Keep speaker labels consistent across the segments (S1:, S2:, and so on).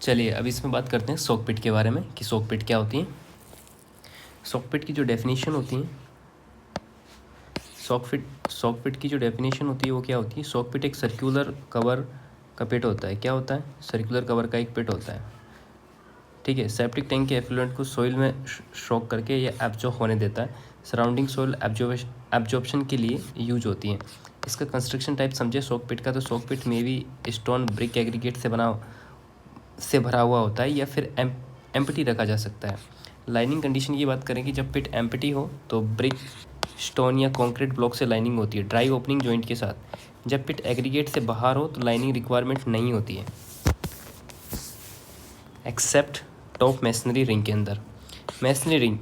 S1: चलिए अब इसमें बात करते हैं सॉक पिट के बारे में कि सॉक पिट क्या होती है। सॉक पिट की जो डेफिनेशन होती है, सॉक पिट की जो डेफिनेशन होती है वो क्या होती है। सॉक पिट एक सर्कुलर कवर का पिट होता है। क्या होता है? सर्कुलर कवर का एक पिट होता है, ठीक है। सेप्टिक टैंक के एफ्लुएंट को सोइल में शॉक करके ये एब्जॉर्ब होने देता है। सराउंडिंग सोइल एब्जॉर्प्शन के लिए यूज होती है। इसका कंस्ट्रक्शन टाइप समझे सॉक पिट का, तो सॉक पिट में भी स्टोन ब्रिक एग्रीगेट से भरा हुआ होता है या फिर एम्प्टी रखा जा सकता है। लाइनिंग कंडीशन की बात करें कि जब पिट एम्प्टी हो तो ब्रिक, स्टोन या कंक्रीट ब्लॉक से लाइनिंग होती है ड्राई ओपनिंग जॉइंट के साथ। जब पिट एग्रीगेट से बाहर हो तो लाइनिंग रिक्वायरमेंट नहीं होती है एक्सेप्ट टॉप मेसनरी रिंग के अंदर। मेसनरी रिंग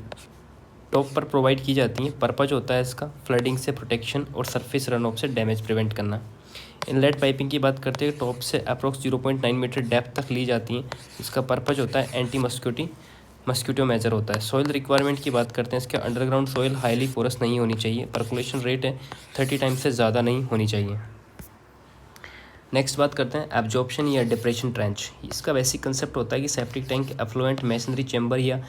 S1: टॉप पर प्रोवाइड की जाती है। पर्पज होता है इसका फ्लडिंग से प्रोटेक्शन और सरफेस रन ऑफ से डैमेज प्रिवेंट करना। इनलेट पाइपिंग की बात करते हैं, टॉप से अप्रोक्स 0.9 मीटर डेप्थ तक ली जाती हैं। इसका पर्पज होता है एंटी मस्क्यूटो मेजर होता है। सॉइल रिक्वायरमेंट की बात करते हैं, इसके अंडरग्राउंड सॉइल हाईली पोरस नहीं होनी चाहिए। पर्कुलेशन रेट है 30 टाइम्स से ज़्यादा नहीं होनी चाहिए। नेक्स्ट बात करते हैं एब्जॉर्प्शन या डिप्रेशन ट्रेंच। इसका बेसिक कंसेप्ट होता है कि septic tank effluent masonry chamber या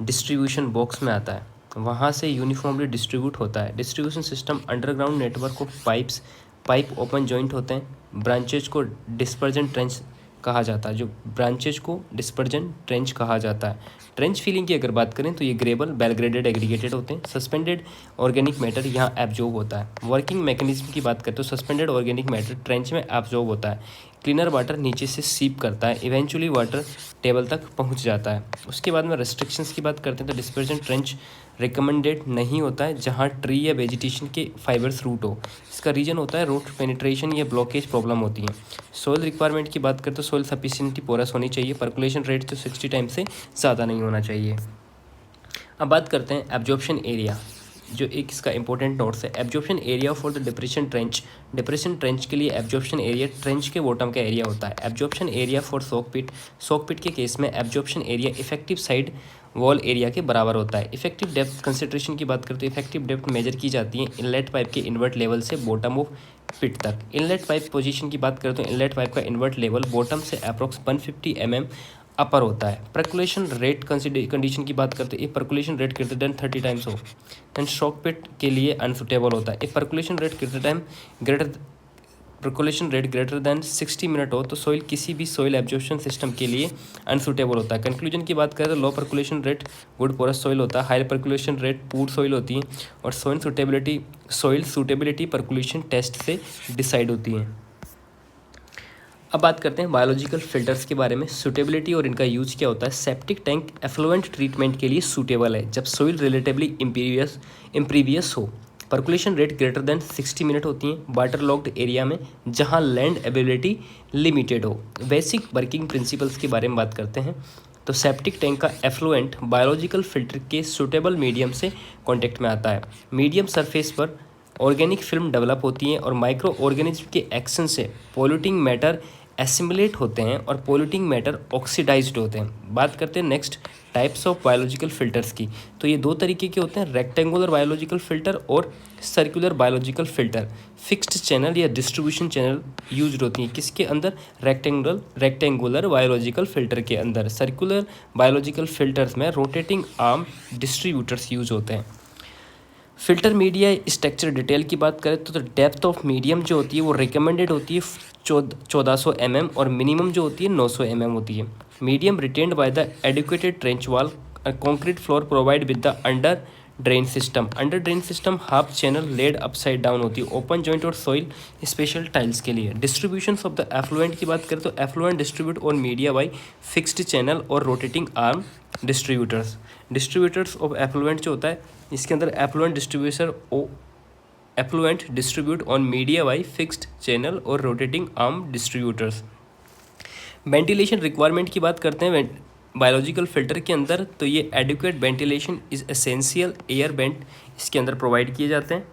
S1: डिस्ट्रीब्यूशन बॉक्स में आता है, वहाँ से यूनिफॉर्मली डिस्ट्रीब्यूट होता है। Distribution system underground network of pipe open joint होते हैं। ब्रांचेज को डिस्पर्जन ट्रेंच कहा जाता है। जो ब्रांचेज को डिस्पर्जन ट्रेंच कहा जाता है। ट्रेंच फिलिंग की अगर बात करें तो ये ग्रेबल बेल ग्रेडेड एग्रीगेटेड होते हैं। सस्पेंडेड ऑर्गेनिक मैटर यहाँ एब्जॉर्ब होता है। वर्किंग मैकेनिज्म की बात करें तो सस्पेंडेड ऑर्गेनिक मैटर ट्रेंच में एब्जॉर्ब होता है। क्लीनर वाटर नीचे से सीप करता है, इवेंचुअली वाटर टेबल तक पहुँच जाता है। उसके बाद में रेस्ट्रिक्शंस की बात करते हैं तो डिस्पर्जन ट्रेंच रिकमेंडेड नहीं होता है जहाँ ट्री या वेजिटेशन के फाइबर्स रूट हो। इसका रीजन होता है रूट पेनिट्रेशन या ब्लॉकेज प्रॉब्लम होती है। सोइल रिक्वायरमेंट की बात करें तो सोइल सफिशिएंटली पोरस होनी चाहिए। पर्कुलेशन रेट तो 60 टाइम से ज़्यादा नहीं होना चाहिए। अब बात करते हैं एब्जॉर्प्शन एरिया, जो एक इसका इंपॉर्टेंट नोट्स है। Absorption area for the depression trench. Depression trench के लिए एब्जॉर्प्शन एरिया ट्रेंच के बॉटम का एरिया होता है। एब्जॉर्प्शन एरिया फॉर सॉक पिट के केस में absorption area effective side wall area के बराबर होता है। इफेक्टिव डेप्थ कंसिडरेशन की बात करते हैं, इफेक्टिव डेप्थ मेजर की जाती है इनलेट पाइप के इन्वर्ट लेवल से बॉटम ऑफ पिट तक। इनलेट पाइप पोजीशन की बात करें तो इनलेट पाइप का इन्वर्ट लेवल बॉटम से अप्रॉक्स 150 mm अपर होता है। पर्कुलेशन रेट कंडीशन की बात करते हैं, if percolation rate greater than 30 times हो देन सॉक पिट के लिए अनसुटेबल होता है। If percolation rate greater than 60 minute हो तो सॉइल किसी भी सॉइल एब्जॉर्प्शन सिस्टम के लिए अनसुटेबल होता है। कंक्लूजन की बात करें तो low percolation rate good porous soil होता है, high percolation rate poor soil होती है और सॉइल सूटेबिलिटी पर्कुलेशन टेस्ट से डिसाइड होती है। अब बात करते हैं बायोलॉजिकल फिल्टर्स के बारे में, सूटेबिलिटी और इनका यूज क्या होता है। सेप्टिक टैंक एफ्लुएंट ट्रीटमेंट के लिए सूटेबल है जब सॉइल रिलेटिवली इम्प्रीवियस हो। Percolation rate greater than 60 minute होती हैं वाटर लॉक्ड एरिया में जहां लैंड अवेलेबिलिटी लिमिटेड हो। बेसिक वर्किंग प्रिंसिपल्स के बारे में बात करते हैं तो सेप्टिक टैंक का एफ्लुएंट बायोलॉजिकल फिल्टर के सूटेबल मीडियम से कॉन्टेक्ट में आता है। मीडियम सरफेस पर ऑर्गेनिक फिल्म डेवलप होती है और माइक्रो ऑर्गेनिज्म के एक्शन से पॉल्यूटिंग मैटर एसिमुलेट होते हैं और पॉल्यूटिंग मैटर ऑक्सीडाइज्ड होते हैं। बात करते हैं next types of biological filters की, तो ये दो तरीके के होते हैं, रेक्टेंगुलर बायोलॉजिकल फिल्टर और circular biological filter. Fixed channel या डिस्ट्रीब्यूशन चैनल यूज होती हैं किसके अंदर, रेक्टेंगुलर बायोलॉजिकल फिल्टर के अंदर। सर्कुलर बायोलॉजिकल फिल्टर्स में रोटेटिंग आर्म डिस्ट्रीब्यूटर्स यूज होते हैं। फिल्टर मीडिया स्ट्रक्चर डिटेल की बात करें तो डेप्थ ऑफ मीडियम जो होती है वो रिकमेंडेड होती है 1400 mm और मिनिमम जो होती है 900 mm होती है। Medium retained by the educated trench wall concrete floor provide with the under drain system half channel laid upside down होती है। ओपन जॉइंट और सॉइल स्पेशल टाइल्स के लिए। डिस्ट्रीब्यूशन ऑफ द एफ्लुएंट की बात करें तो एफ्लुएंट डिस्ट्रीब्यूट और मीडिया बाई फिक्स्ड चैनल और rotating arm distributors of effluent जो होता है इसके अंदर effluent distribute on media by fixed channel और rotating arm distributors. Ventilation requirement की बात करते हैं बायोलॉजिकल फिल्टर के अंदर तो ये adequate ventilation is essential air vent इसके अंदर प्रोवाइड किए जाते हैं।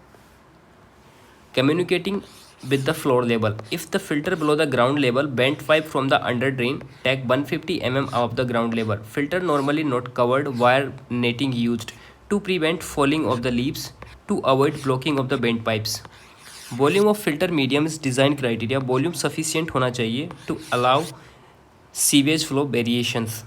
S1: Communicating with the floor level. If the filter below the ground level, bent pipe from the under drain take 150 mm above the ground level. Filter normally not covered, wire netting used to prevent falling of the leaves to avoid blocking of the bent pipes. Volume of filter medium is design criteria. Volume sufficient होना चाहिए to allow Sewage flow variations.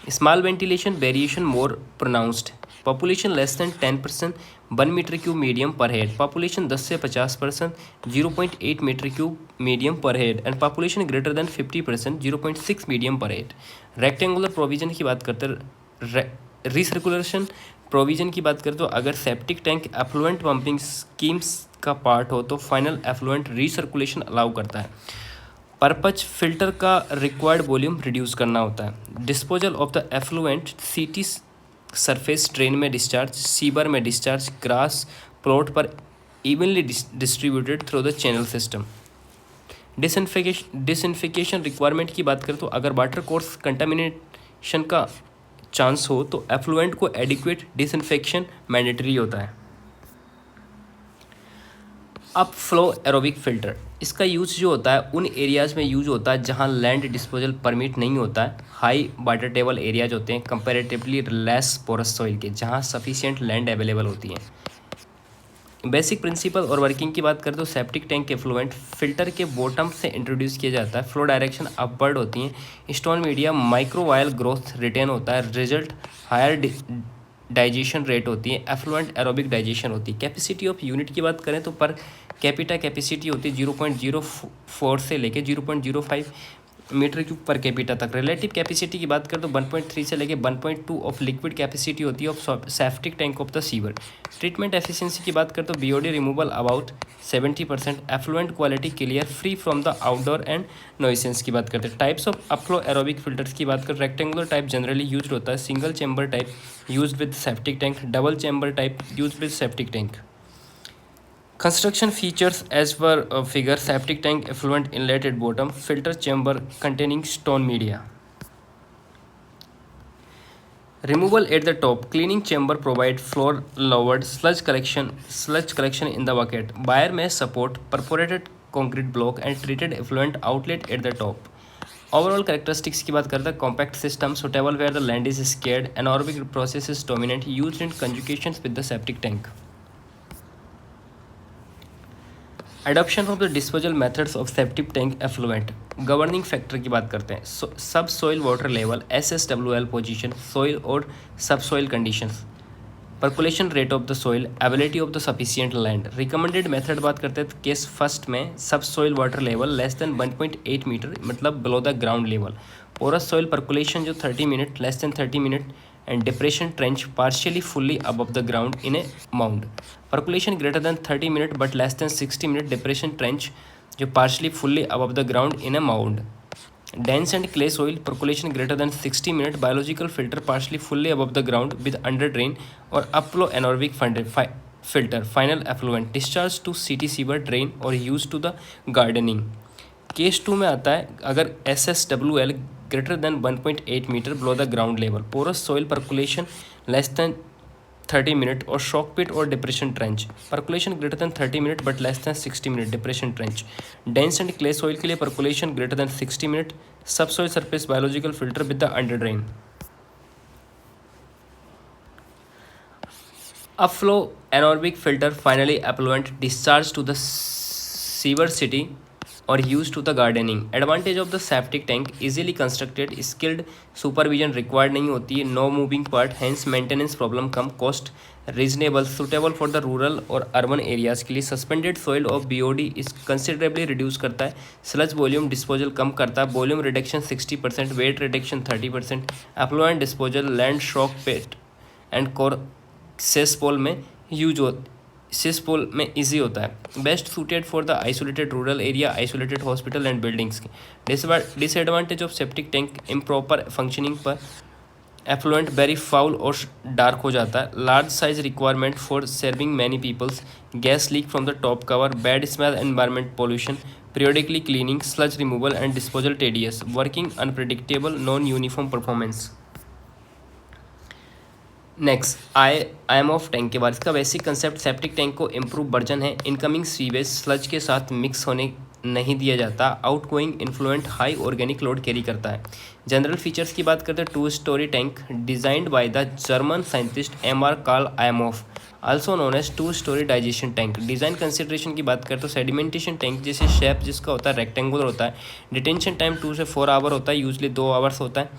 S1: Small ventilation variation more pronounced. Population less than 10%, 1 metre cube medium per head. Population 10 से 50%, 0.8 metre cube medium per head. And population greater than 50%, 0.6 medium per head. Rectangular provision की बात करते हैं. Recirculation provision की बात करें तो अगर septic tank effluent pumping schemes का पार्ट हो तो फाइनल एफ्लुएंट रिसर्कुलेशन अलाउ करता है. पर्पज फिल्टर का रिक्वायर्ड वॉल्यूम रिड्यूस करना होता है. Disposal of the effluent city surface drain में डिस्चार्ज, सीवर में डिस्चार्ज, ग्रास प्लॉट पर evenly distributed through the channel system. Disinfection requirement की बात करें तो अगर वाटर कोर्स कंटामिनेशन का चांस हो तो एफ्लुएंट को एडिक्वेट डिसइंफेक्शन मैंडेटरी होता है. अब फ्लो एरोबिक फिल्टर, इसका यूज़ जो होता है उन एरियाज़ में यूज होता है जहां लैंड डिस्पोजल परमिट नहीं होता है. हाई वाटर टेबल एरियाज होते हैं कंपैरेटिवली लेस पोरस सॉइल के, जहां सफिशिएंट लैंड अवेलेबल होती है. बेसिक प्रिंसिपल और वर्किंग की बात करें तो सेप्टिक टैंक एफ्लुएंट फिल्टर के बॉटम से इंट्रोड्यूस किया जाता है. फ्लो डायरेक्शन अपवर्ड होती हैं. स्टोन मीडिया माइक्रोवायल ग्रोथ रिटेन होता है. रिजल्ट हायर डाइजेशन रेट होती है. एफ्लुएंट एरोबिक डाइजेशन होती है. कैपेसिटी ऑफ यूनिट की बात करें तो पर कैपिटा कैपेसिटी होती है 0.04 से लेके 0.05 मीटर क्यूब पर कैपिटा तक. रिलेटिव कैपेसिटी की बात करें तो 1.3 से लेके 1.2 ऑफ लिक्विड कैपेसिटी होती है of septic tank of the sewer. Treatment efficiency की बात करें तो BOD removal about 70%. Effluent quality clear free from the outdoor and nuisance की बात करते हैं. Types of upflow aerobic filters की बात करें रेक्टेंगुलर टाइप जनरली यूज होता है. Single chamber type use with septic tank. Double chamber type use with septic tank. Construction features as per figure. Septic tank effluent inlet at bottom. Filter chamber containing stone media. Removal at the top. Cleaning chamber provide floor lowered sludge collection in the bucket. Wire mesh support perforated concrete block and treated effluent outlet at the top. Overall characteristics की बात करते हैं. Compact system suitable where the land is scarce. Anaerobic process is dominant. Used in conjugations with the septic tank. Adoption of the disposal methods of septic tank effluent. Governing factor की बात करते हैं. Sub soil water level, SSWL position, soil और sub soil conditions, percolation rate of the soil, ability of the sufficient land. Recommended method बात करते हैं. Case first में sub soil water level less than 1.8 metre मतलब below the ground level. Porous soil percolation जो 30 minute less than 30 minute and depression trench partially fully above the ground in a mound. Percolation greater than 30 minute but less than 60 minute depression trench जो partially fully above the ground in a mound. Dense and clay soil percolation greater than 60 minute biological filter partially fully above the ground with under drain or upflow anaerobic filter final effluent discharge to CT sewer drain or used to the gardening. Case 2 में आता है अगर SSWL greater than 1.8 metre below the ground level, porous soil percolation less than 30 minute or shock pit or depression trench, percolation greater than 30 minute but less than 60 minute depression trench. Dense and clay soil के लिए percolation greater than 60 minute, subsoil surface biological filter with the under drain. Upflow anaerobic filter finally effluent discharge to the sewer city or used to the gardening. Advantage of the septic tank easily constructed, skilled supervision required नहीं होती है, no moving part, hence maintenance problem come, cost reasonable, suitable for the rural और urban areas के लिए. Suspended soil of BOD is considerably reduce करता है, sludge volume disposal कम करता है, volume reduction 60%, weight reduction 30%, effluent disposal land shock pit and core cesspool में use हो cesspool में इजी होता है. Best suited for the isolated rural area, isolated hospital and buildings. Disadvantage of septic tank improper functioning पर effluent very foul और dark हो जाता है. Large size requirement for serving many peoples. Gas leak from the top cover. Bad smell environment pollution. Periodically cleaning. Sludge removal and disposal tedious. Working unpredictable. Non uniform performance. Next I am of tank के बाद इसका basic concept. Septic tank को improve version है. Incoming sewage sludge के साथ mix होने नहीं दिया जाता. Outgoing influent high organic load carry करता है. जनरल फीचर्स की बात करते हैं. 2 storey tank designed by the German scientist MR Karl Imhoff. Also known as 2 storey digestion tank. Design consideration की बात करें तो सेडिमेंटेशन टैंक जैसे शेप जिसका होता है रेक्टेंगुलर होता है, डिटेंशन टाइम 2 से 4 आवर होता है, यूजली 2 आवर्स होता है,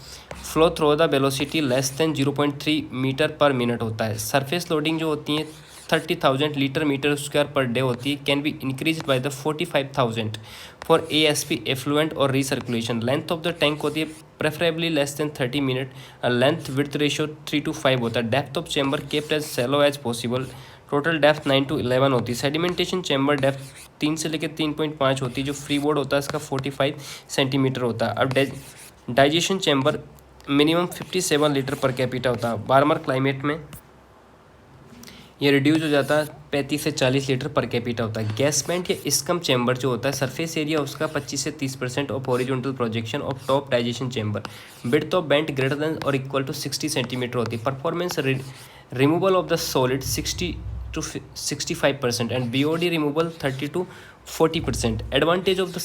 S1: flow through the velocity less than 0.3 metre per minute होता है, सरफेस लोडिंग जो होती है 30,000 litre metre square per day होती है, can be increase by the 45,000 for ASP effluent और रिसर्कुलेशन। लेंथ ऑफ द टैंक होती है preferably less than 30 minute, length width ratio 3 to 5 होता है, depth of chamber kept as shallow as possible, total depth 9 to 11 होती है, sedimentation chamber depth 3 से लेकर 3.5 होती है, जो फ्री बोर्ड होता है इसका 45 सेंटीमीटर होता है। अब digestion chamber minimum 57 litre per capita होता है, वार्मर क्लाइमेट में ये रिड्यूस हो जाता है 35 से 40 लीटर पर कैपिटा होता है। गैस पेंट या स्कम चैम्बर जो होता है सरफेस एरिया उसका 25 से 30% of horizontal projection of top digestion chamber, width of bent greater than और इक्वल टू 60 सेंटीमीटर होती है। Performance removal of the solid 60 to 65% and BOD removal 30 to 40%। Advantage of the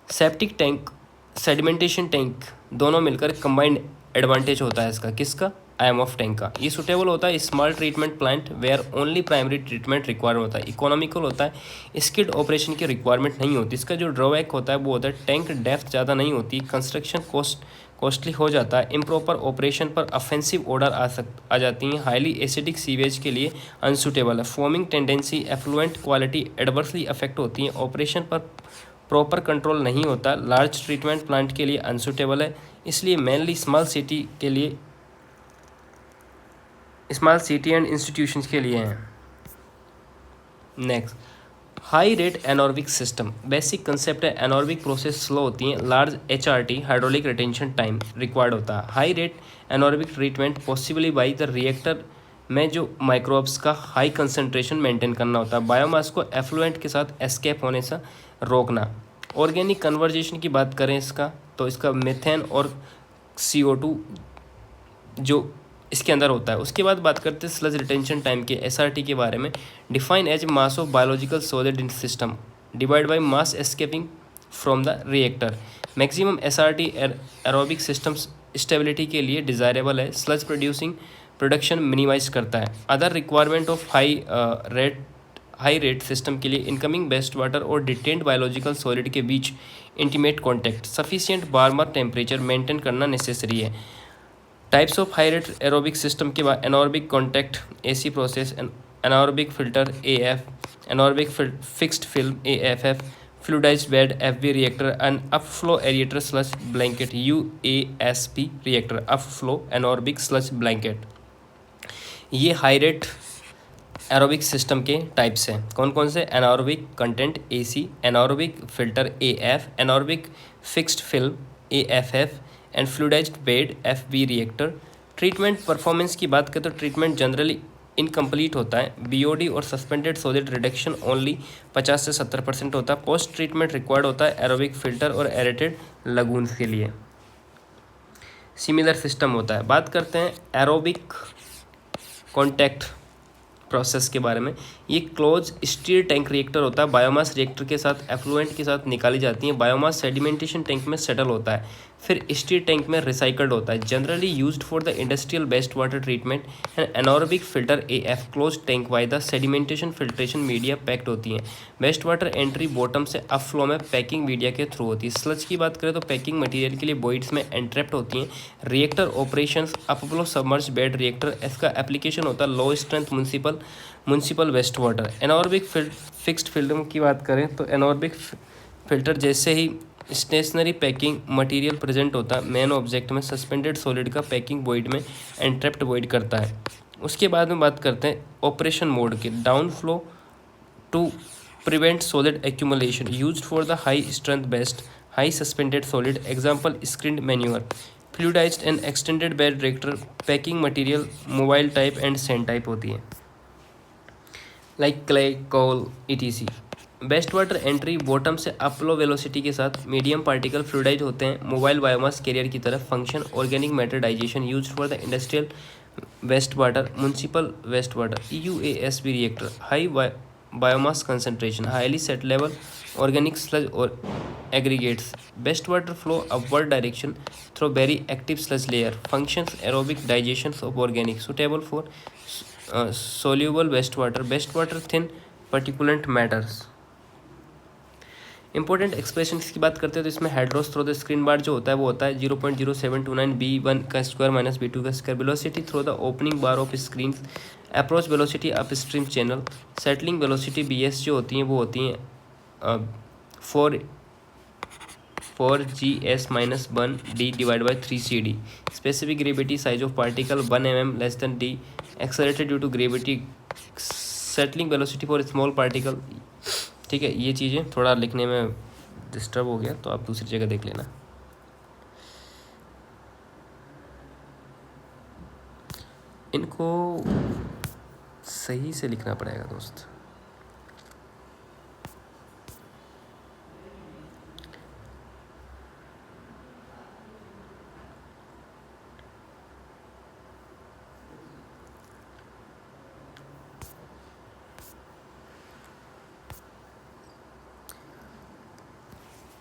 S1: septic tank sedimentation tank दोनों मिलकर combined advantage होता है इसका, किसका? IMF tank का। ये सुटेबल होता है small treatment plant where only primary treatment require होता है, इकोनॉमिकल होता है, स्किड ऑपरेशन की रिक्वायरमेंट नहीं होती। इसका जो ड्रॉबैक होता है वो होता है टैंक डेप्थ ज़्यादा नहीं होती, कंस्ट्रक्शन कॉस्टली हो जाता है, इम्प्रॉपर ऑपरेशन पर ऑफेंसिव ऑर्डर आ जाती हैं, हाईली एसिडिक सीवेज के लिए अनसूटेबल है, forming tendency effluent quality adversely affect होती हैं, ऑपरेशन पर प्रॉपर कंट्रोल नहीं होता, लार्ज ट्रीटमेंट प्लांट के लिए अनसूटेबल है, इसलिए mainly small city and institutions के लिए हैं। Next, high rate anaerobic system. Basic concept है एनॉर्बिक प्रोसेस स्लो होती हैं, large HRT hydraulic retention time required होता है, high rate anaerobic treatment possibly by the reactor में जो माइक्रोब्स का हाई कंसनट्रेशन मेंटेन करना होता है, बायोमास को एफ्लुएंट के साथ एस्केप होने से रोकना। ऑर्गेनिक कन्वर्जेशन की बात करें इसका तो इसका मेथेन और CO2 जो इसके अंदर होता है। उसके बाद बात करते हैं स्लज रिटेंशन टाइम के SRT के बारे में। Define as mass of biological solid in system divide by mass escaping from the reactor. Maximum SRT aerobic systems stability के लिए डिज़ायरेबल है, स्लज प्रोडक्शन मिनिमाइज करता है। Other requirement of high rate system के लिए इनकमिंग बेस्ट वाटर और detained biological solid के बीच intimate contact, sufficient warmer temperature maintain करना नेसेसरी है। Types of high rate aerobic system के बाद anaerobic contact AC process, anaerobic filter AF, anaerobic fixed film AFF, fluidised bed FB reactor and upflow aerator sludge blanket UASB reactor, upflow anaerobic sludge blanket. ये high rate aerobic system के types हैं, कौन कौन से? Anaerobic content AC, anaerobic filter AF, anaerobic fixed film AFF and fluidised bed FB reactor. Treatment performance की बात करें तो ट्रीटमेंट जनरली इनकम्प्लीट होता है, BOD और सस्पेंडेड सॉलिड रिडक्शन ओनली 50 से 70% होता है, पोस्ट ट्रीटमेंट रिक्वायर्ड होता है एरोबिक फिल्टर और एरेटेड लगून्स के लिए। सिमिलर सिस्टम होता है। बात करते हैं एरोबिक कॉन्टैक्ट प्रोसेस के बारे में। ये क्लोज स्टीर टैंक रिएक्टर होता है, बायोमास रिएक्टर के साथ एफ्लुएंट के साथ निकाली जाती है, बायोमास सेडिमेंटेशन टैंक में सेटल होता है, फिर स्टीर टैंक में रिसाइकल्ड होता है, generally used for the industrial waste water treatment and anaerobic filter AF close tank by the sedimentation filtration media packed होती हैं, बेस्ट वाटर एंट्री बॉटम से अप फ्लो में पैकिंग मीडिया के through होती है। स्लज की बात करें तो पैकिंग मटेरियल के लिए वॉइड्स में एंट्रैप्ड होती हैं। Reactor operations upflow submerge bed reactor, इसका एप्लीकेशन होता है low strength municipal waste water. Anaerobic fixed film की बात करें तो एनॉर्बिक फिल्टर जैसे ही स्टेशनरी पैकिंग मटेरियल प्रेजेंट होता है, मेन ऑब्जेक्ट में सस्पेंडेड सॉलिड का पैकिंग वॉइड में एंट्रैप्ड वॉइड करता है। उसके बाद में बात करते हैं ऑपरेशन मोड के। Down flow to prevent solid accumulation used for the high strength best high suspended solid, example screened manure, fluidised and extended bed reactor, packing material mobile type and sand type होती है, like clay, coal etc। Waste water entry bottom से up low velocity के साथ medium particle फ्लूइडाइज होते हैं, mobile biomass carrier की तरफ function, organic matter digestion used for the industrial waste water, municipal waste water, UASB reactor, high biomass concentration, highly set level organic sludge और aggregates. Best water flow upward direction through very active sludge layer. Functions aerobic digestion of organic. Suitable for soluble wastewater. Wastewater thin particulate matters. Important expressions की बात करते हैं तो इसमें हेड्रोस throw the screen बार जो होता है वो होता है 0.0729 b1 का स्क्वायर माइनस b2 का square. Velocity through the opening bar of screen. Approach velocity up stream channel. Settling velocity bs जो होती हैं वो होती हैं 4gs minus 1d divide by 3cd. Specific gravity size of particle 1 mm less than d. Accelerated due to gravity. Settling velocity for small particle. ठीक है, ये चीज़ें थोड़ा लिखने में डिस्टर्ब हो गया तो आप दूसरी जगह देख लेना. इनको सही से लिखना पड़ेगा दोस्त.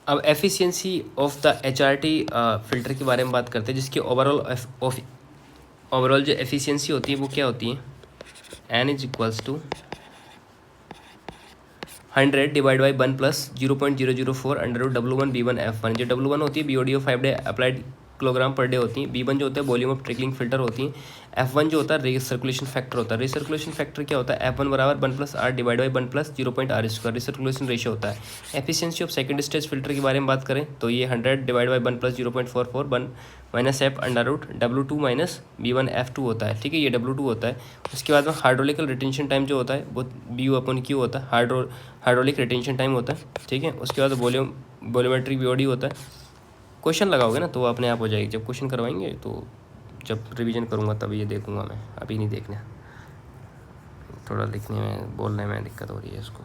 S1: अब efficiency of the HRT filter के बारे में बात करते हैं, जिसकी ओवरऑल जो एफिशिएंसी होती है वो क्या होती है. n is equals to 100 divide by 1 plus 0.004 under W1B1F1. जो W1 होती है BOD of 5 day applied kilogram per day होती है. B1 जो होता है वॉल्यूम ऑफ ट्रिकलिंग फिल्टर होती है. F1 जो होता है रिसर्कुलेशन फैक्टर होता है. रिसर्कुलेशन फैक्टर क्या होता है F1 बराबर 1 plus R divide by 1 plus 0.R². Recirculation ratio होता है. Efficiency of second stage filter के बारे में बात करें तो ये 100 divide by 1 plus 0.44 1 minus F under root W2 minus B1F2 होता है. ठीक है, ये W2 होता है. उसके बाद में हाइड्रोलिकल रिटेंशन टाइम जो होता है वो BU/Q होता है. हाइड्रोलिक रिटेंशन टाइम होता है. ठीक है, उसके बाद वॉल्यूमेट्रिक BOD होता है. क्वेश्चन लगाओगे ना तो अपने आप हो जाएगी. जब क्वेश्चन करवाएंगे तो जब रिवीजन करूँगा तभी ये देखूँगा मैं, अभी नहीं देखना. थोड़ा लिखने में बोलने में दिक्कत हो रही है इसको.